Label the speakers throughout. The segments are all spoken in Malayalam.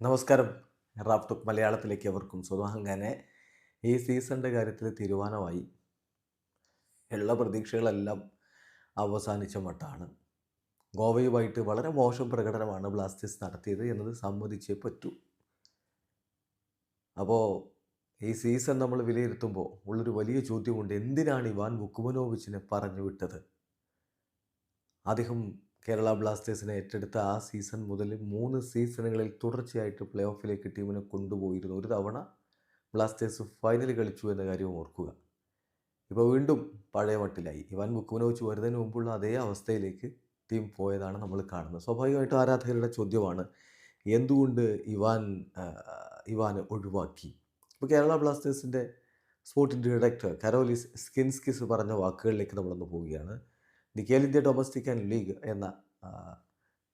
Speaker 1: നമസ്കാരം. റാഫ് ടോക്ക് മലയാളത്തിലേക്ക് അവർക്കും സ്വന്തം. അങ്ങനെ ഈ സീസണിൻ്റെ കാര്യത്തിൽ തീരുമാനമായി. ഉള്ള പ്രതീക്ഷകളെല്ലാം അവസാനിച്ച മട്ടാണ്. ഗോവയുമായിട്ട് വളരെ മോശം പ്രകടനമാണ് ബ്ലാസ്റ്റേഴ്സ് നടത്തിയത് എന്നത് സമ്മതിച്ചേ പറ്റൂ. അപ്പോൾ ഈ സീസൺ നമ്മൾ വിലയിരുത്തുമ്പോൾ ഉള്ളൊരു വലിയ ചോദ്യമുണ്ട്. എന്തിനാണ് ഇവാൻ വുക്കുമനോവിച്ചിനെ പറഞ്ഞു വിട്ടത്? അദ്ദേഹം കേരള ബ്ലാസ്റ്റേഴ്സിനെ ഏറ്റെടുത്ത ആ സീസൺ മുതൽ 3 സീസണുകളിൽ തുടർച്ചയായിട്ട് പ്ലേ ഓഫിലേക്ക് ടീമിനെ കൊണ്ടുപോയിരുന്നു. ഒരു തവണ ബ്ലാസ്റ്റേഴ്സ് ഫൈനൽ കളിച്ചു എന്ന കാര്യം ഓർക്കുക. ഇപ്പോൾ വീണ്ടും പഴയ മട്ടിലായി. ഇവാൻ വുക്കുമനോവിച്ച് വരുന്നതിന് മുമ്പുള്ള അതേ അവസ്ഥയിലേക്ക് ടീം പോയതാണ് നമ്മൾ കാണുന്നത്. സ്വാഭാവികമായിട്ടും ആരാധകരുടെ ചോദ്യമാണ്, എന്തുകൊണ്ട് ഇവാനെ ഒഴിവാക്കി? ഇപ്പോൾ കേരള ബ്ലാസ്റ്റേഴ്സിൻ്റെ സ്പോർട്ടിംഗ് ഡയറക്ടർ കരോലിസ് സ്കിൻസ്കിസ് പറഞ്ഞ വാക്കുകളിലേക്ക് നമ്മളൊന്ന് പോവുകയാണ്. ദി കേൽ ഇന്ത്യ ഡൊമസ്റ്റിക് ആൻഡ് ലീഗ് എന്ന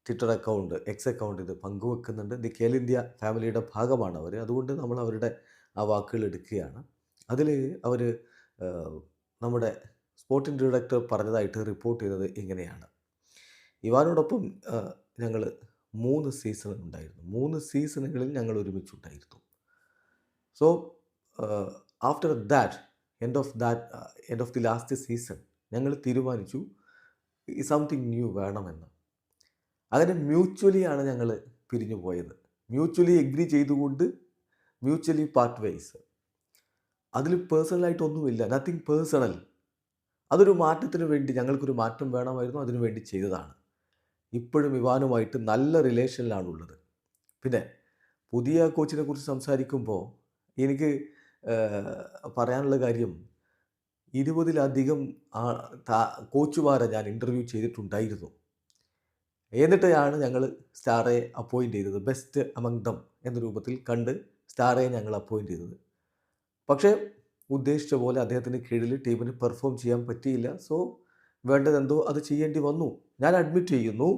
Speaker 1: ട്വിറ്റർ അക്കൗണ്ട്, എക്സ് അക്കൗണ്ട് ഇത് പങ്കുവെക്കുന്നുണ്ട്. ദി കേൽ ഇന്ത്യ ഫാമിലിയുടെ ഭാഗമാണ് അവർ. അതുകൊണ്ട് നമ്മൾ അവരുടെ ആ വാക്കുകൾ എടുക്കുകയാണ്. അതിൽ അവർ നമ്മുടെ സ്പോർട്ടിംഗ് ഡയറക്ടർ പറഞ്ഞതായിട്ട് റിപ്പോർട്ട് ചെയ്തത് ഇങ്ങനെയാണ്: ഇവാനോടൊപ്പം ഞങ്ങൾ 3 സീസൺ ഉണ്ടായിരുന്നു. 3 സീസണുകളിൽ ഞങ്ങൾ ഒരുമിച്ചുണ്ടായിരുന്നു. So after that end of the last season ഞങ്ങൾ തീരുമാനിച്ചു സംതിങ് ന്യൂ വേണമെന്ന്. അങ്ങനെ മ്യൂച്വലിയാണ് ഞങ്ങൾ പിരിഞ്ഞു പോയത്. മ്യൂച്വലി എഗ്രി ചെയ്തുകൊണ്ട് മ്യൂച്വലി പാർട്ട് വൈസ്. അതിൽ പേഴ്സണലായിട്ടൊന്നുമില്ല, നത്തിങ് പേഴ്സണൽ. അതൊരു മാറ്റത്തിന് വേണ്ടി, ഞങ്ങൾക്കൊരു മാറ്റം വേണമായിരുന്നു, അതിനു വേണ്ടി ചെയ്തതാണ്. ഇപ്പോഴും ഇവാനുമായിട്ട് നല്ല റിലേഷനിലാണുള്ളത്. പിന്നെ പുതിയ കോച്ചിനെ കുറിച്ച് സംസാരിക്കുമ്പോൾ എനിക്ക് പറയാനുള്ള കാര്യം, 20-ലധികം കോച്ചുമാരെ ഞാൻ ഇൻ്റർവ്യൂ ചെയ്തിട്ടുണ്ടായിരുന്നു. എന്നിട്ടാണ് ഞങ്ങൾ സ്റ്റാറെ അപ്പോയിൻ്റ് ചെയ്തത്. ബെസ്റ്റ് അമംഗ് ദം എന്ന രൂപത്തിൽ കണ്ട് സ്റ്റാറെ ഞങ്ങൾ അപ്പോയിൻ്റ് ചെയ്തത്. പക്ഷേ ഉദ്ദേശിച്ച പോലെ അദ്ദേഹത്തിന് കീഴിൽ ടീമിന് പെർഫോം ചെയ്യാൻ പറ്റിയില്ല. സോ വേണ്ടതെന്തോ അത് ചെയ്യേണ്ടി വന്നു. ഞാൻ അഡ്മിറ്റ് ചെയ്യുന്നു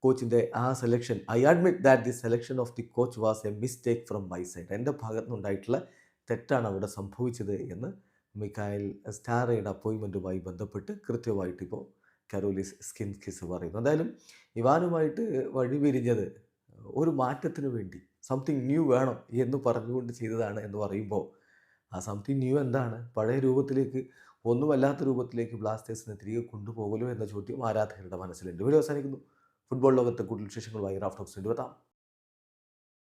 Speaker 1: കോച്ചിൻ്റെ ആ selection. I admit that the selection of the coach was A mistake from my side. എൻ്റെ ഭാഗത്തു നിന്നുണ്ടായിട്ടുള്ള തെറ്റാണ് അവിടെ സംഭവിച്ചത് എന്ന് മിക്കായൽ സ്റ്റാറയുടെ അപ്പോയിൻമെൻറ്റുമായി ബന്ധപ്പെട്ട് കൃത്യമായിട്ട് ഇപ്പോൾ കരോലിസ് സ്കിൻസ്കിസ് പറയുന്നു. എന്തായാലും ഇവാനുമായിട്ട് വഴിപിരിഞ്ഞത് ഒരു മാറ്റത്തിന് വേണ്ടി, സംതിങ് ന്യൂ വേണം എന്ന് പറഞ്ഞുകൊണ്ട് ചെയ്തതാണ് എന്ന് പറയുമ്പോൾ, ആ സംതിങ് ന്യൂ എന്താണ്? പഴയ രൂപത്തിലേക്ക്, ഒന്നുമല്ലാത്ത രൂപത്തിലേക്ക് ബ്ലാസ്റ്റേഴ്സിനെ തിരികെ കൊണ്ടുപോകലോ എന്ന ചോദ്യം ആരാധകരുടെ മനസ്സിലുണ്ട്. വീഡിയോ അവസാനിക്കുന്നു. ഫുട്ബോൾ ലോകത്തെ കൂടുതൽ വിശേഷങ്ങളുമായി റാഫ് ടോക്സ് വീണ്ടും എത്താം.